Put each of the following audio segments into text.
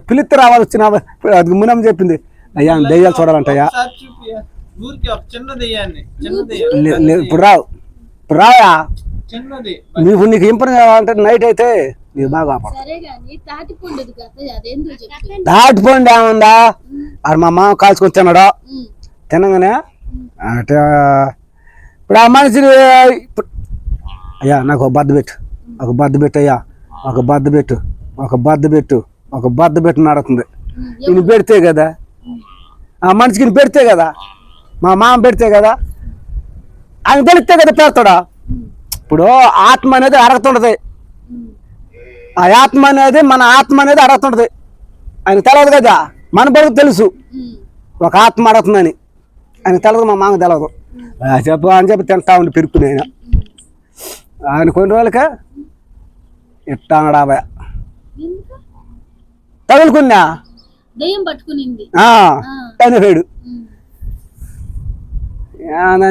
పిలిత్తి రావాలి వచ్చిన అది మునమ్మ చెప్పింది అయ్యా దెయ్యాలు చూడాలంటయ్యా ఇప్పుడు రావు ఇప్పుడు రావా నీకు ఇంపని కావాలంటే నైట్ అయితే నీకు బాగా తాటిపండు ఏముందా అది మా మామ కాల్చుకొని తిన్నాడు తినగానే అంటే ఇప్పుడు ఆ మనిషిని అయ్యా నాకు ఒక బద్ద పెట్టు ఒక బద్ద పెట్టు అయ్యా ఒక బద్ద పెట్టు ఒక బద్ద పెట్టు ఒక బద్ద పెట్టు నడుతుంది ఈయన పెడితే కదా ఆ మనిషికి పెడితే కదా మా మామ పెడితే కదా ఆయన తెలిస్తే కదా పెడతాడా ఇప్పుడు ఆత్మ అనేది అడగతుంటది ఆ ఆత్మ అనేది మన ఆత్మ అనేది అడగతుంటది ఆయన తెలియదు కదా మన బడుకు తెలుసు ఒక ఆత్మ అడుగుతుందని ఆయన తెలియదు మా మామ తెలియదు చెప్పు అని చెప్పి తింటా ఉండి పెరుక్కుని ఆయన కొన్ని రోజులకే ఇట్టా అన్నాడు తగులుకున్నా చనిపోయాడు అని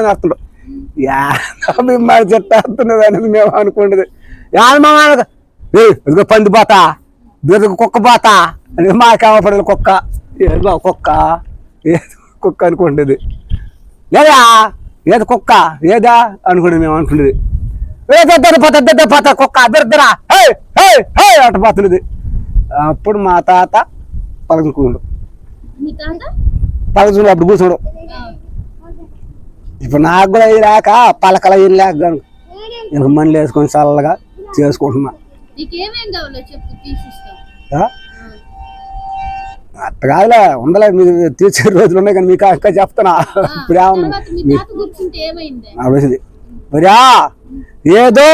అర్థం చెట్టేస్తున్నది అనేది మేము అనుకుంటుంది ఇదిగో పంది పోతా ఇదిగో కుక్క పోతా అని మాకేమపడదు కుక్క ఏదో కుక్క ఏదో కుక్క అనుకుంటుంది లేదా ఏదో కుక్క ఏదా అనుకుంటుంది మేము అనుకుంటుంది పోతా కుక్క అద్దరా అటు పోతున్నది అప్పుడు మా తాత పలకూడు పలకూడు అప్పుడు కూర్చోడు ఇప్పుడు నాకు కూడా ఇది రాక పలకల ఇది లేక ఇంకా మళ్ళీ వేసుకొని చల్లగా చేసుకుంటున్నా అట్ట కాదులే ఉండలే మీరు తీర్చే రోజులు ఉన్నాయి కానీ మీకు అక్క చెప్తున్నా ఇప్పుడు ఏమన్నా మరియా ఏదో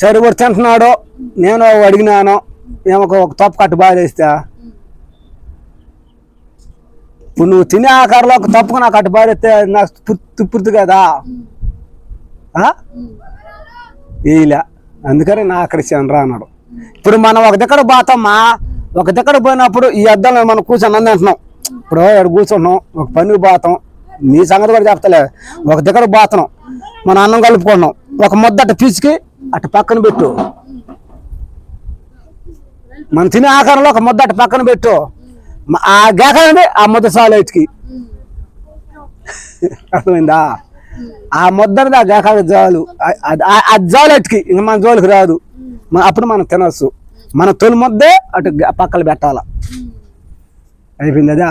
సరిపడి తింటున్నాడు నేను అడిగినాను ఏమో ఒక తప్పు కట్టు బాగా వేస్తా ఇప్పుడు నువ్వు తినే ఆకారంలో ఒక తప్పుకు నాకు అట్టు బాగా వేస్తే నాకు పూర్తి కదా ఇలా అందుకని నా అక్కడ రా అన్నాడు ఇప్పుడు మనం ఒక దగ్గర పోతామా ఒక దగ్గర పోయినప్పుడు ఈ అద్దంలో మనం కూర్చొని అన్నీ అంటున్నాం ఇప్పుడు ఇక్కడ కూర్చుంటున్నాం ఒక పనికి పోతాం నీ సంగతి కూడా చెప్తలే ఒక దగ్గర పోతున్నాం మనం అన్నం కలుపుకుంటున్నాం ఒక ముద్ద అట్ట పీచుకి అటు పక్కన పెట్టు మనం తినే ఆకారంలో ఒక ముద్ద అటు పక్కన పెట్టు ఆ గేకండి ఆ ముద్ద సాలు ఎట్టుకి అర్థమైందా ఆ ముద్దని ఆ గేకాకి జాలు అది జాలు ఎట్టుకి ఇంక మన జోలికి రాదు అప్పుడు మనం తినొచ్చు మన తొలి ముద్దే అటు పక్కన పెట్టాల అయిపోయింది అదా